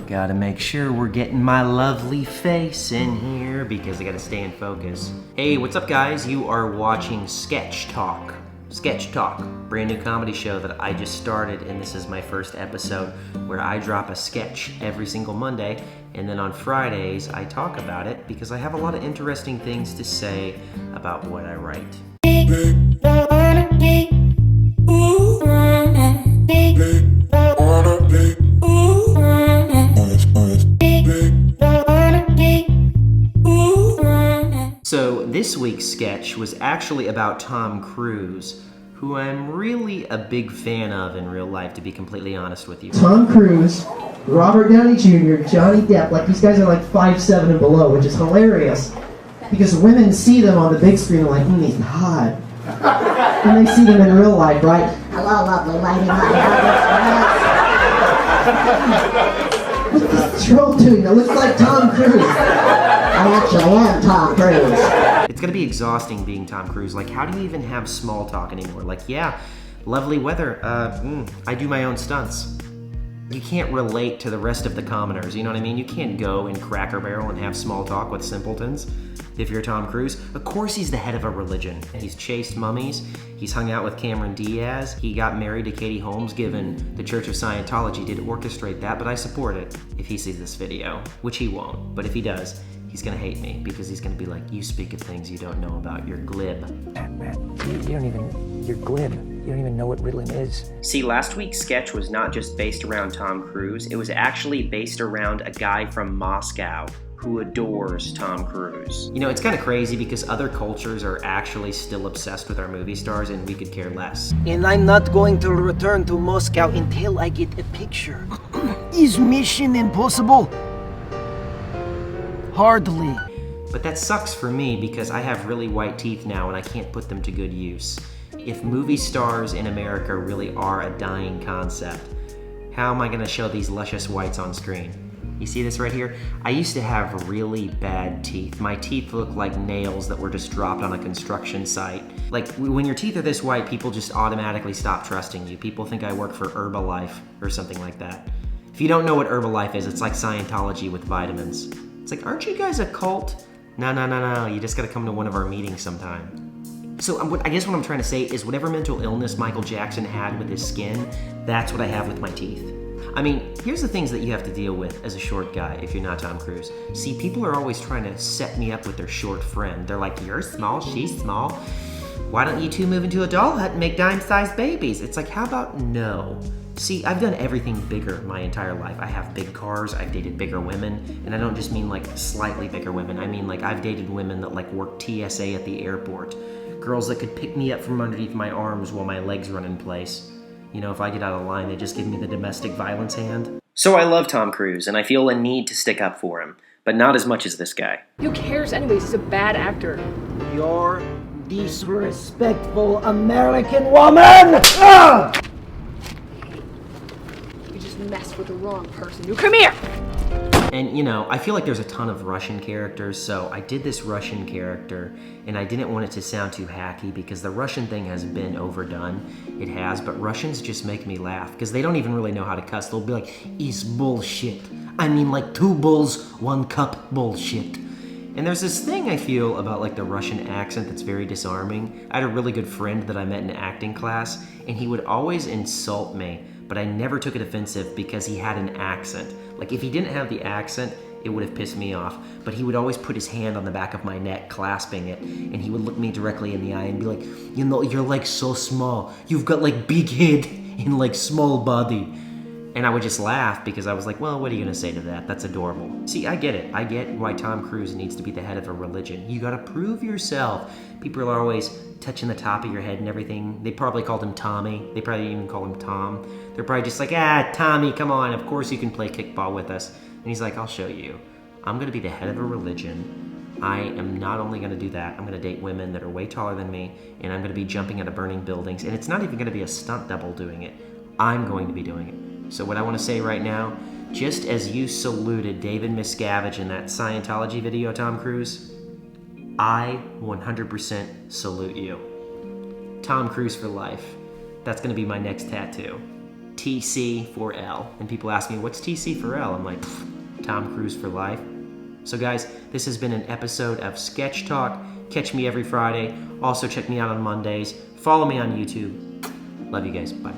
Gotta make sure we're getting my lovely face in here because I gotta stay in focus. Hey, what's up guys? You are watching Sketch Talk. Sketch Talk, brand new comedy show that I just started, and this is my first episode where I drop a sketch every single Monday, and then on Fridays I talk about it because I have a lot of interesting things to say about what I write. So this week's sketch was actually about Tom Cruise, who I'm really a big fan of in real life, to be completely honest with you. Tom Cruise, Robert Downey Jr., Johnny Depp, like these guys are like 5'7" and below, which is hilarious because women see them on the big screen and like, he's hot. And they see them in real life, right? Hello, lovely lady, What's this troll doing that looks like Tom Cruise? I actually am Tom Cruise. It's gonna be exhausting being Tom Cruise. Like, how do you even have small talk anymore? Like, yeah, lovely weather. I do my own stunts. You can't relate to the rest of the commoners, you know what I mean? You can't go in Cracker Barrel and have small talk with simpletons if you're Tom Cruise. Of course he's the head of a religion. He's chased mummies, he's hung out with Cameron Diaz, he got married to Katie Holmes, given the Church of Scientology did orchestrate that, but I support it if he sees this video, which he won't, but if he does, he's gonna hate me because he's gonna be like, you speak of things you don't know about, you're glib. You're glib. You don't even know what riddling is. See, last week's sketch was not just based around Tom Cruise, it was actually based around a guy from Moscow who adores Tom Cruise. You know, it's kind of crazy because other cultures are actually still obsessed with our movie stars and we could care less. And I'm not going to return to Moscow until I get a picture. Is Mission Impossible? Hardly. But that sucks for me because I have really white teeth now and I can't put them to good use. If movie stars in America really are a dying concept, how am I gonna show these luscious whites on screen? You see this right here? I used to have really bad teeth. My teeth look like nails that were just dropped on a construction site. Like, when your teeth are this white, people just automatically stop trusting you. People think I work for Herbalife or something like that. If you don't know what Herbalife is, it's like Scientology with vitamins. It's like, aren't you guys a cult? No, you just gotta come to one of our meetings sometime. So I guess what I'm trying to say is whatever mental illness Michael Jackson had with his skin, that's what I have with my teeth. I mean, here's the things that you have to deal with as a short guy if you're not Tom Cruise. See, people are always trying to set me up with their short friend. They're like, you're small, she's small. Why don't you two move into a doll hut and make dime-sized babies? It's like, how about no? See, I've done everything bigger my entire life. I have big cars, I've dated bigger women, and I don't just mean like slightly bigger women. I mean like I've dated women that like work TSA at the airport. Girls that could pick me up from underneath my arms while my legs run in place. You know, if I get out of line, they just give me the domestic violence hand. So I love Tom Cruise, and I feel a need to stick up for him, but not as much as this guy. Who cares anyways? He's a bad actor. You're disrespectful American woman! Ah! You just messed with the wrong person. You come here! And, you know, I feel like there's a ton of Russian characters, so I did this Russian character, and I didn't want it to sound too hacky because the Russian thing has been overdone. It has, but Russians just make me laugh because they don't even really know how to cuss. They'll be like, "Is bullshit." I mean, like 2 bulls, 1 cup bullshit. And there's this thing I feel about like the Russian accent that's very disarming. I had a really good friend that I met in acting class, and he would always insult me, but I never took it offensive because he had an accent. Like, if he didn't have the accent, it would have pissed me off. But he would always put his hand on the back of my neck, clasping it, and he would look me directly in the eye and be like, you know, you're like so small. You've got like big head and like small body. And I would just laugh because I was like, well, what are you gonna say to that? That's adorable. See, I get it. I get why Tom Cruise needs to be the head of a religion. You gotta prove yourself. People are always touching the top of your head and everything. They probably called him Tommy. They probably didn't even call him Tom. They're probably just like, Tommy, come on. Of course you can play kickball with us. And he's like, I'll show you. I'm gonna be the head of a religion. I am not only gonna do that, I'm gonna date women that are way taller than me, and I'm gonna be jumping out of burning buildings. And it's not even gonna be a stunt double doing it. I'm going to be doing it. So what I wanna say right now, just as you saluted David Miscavige in that Scientology video, Tom Cruise, I 100% salute you. Tom Cruise for life. That's gonna be my next tattoo. TC for L. And people ask me, what's TC for L? I'm like, Tom Cruise for life. So guys, this has been an episode of Sketch Talk. Catch me every Friday. Also check me out on Mondays. Follow me on YouTube. Love you guys. Bye.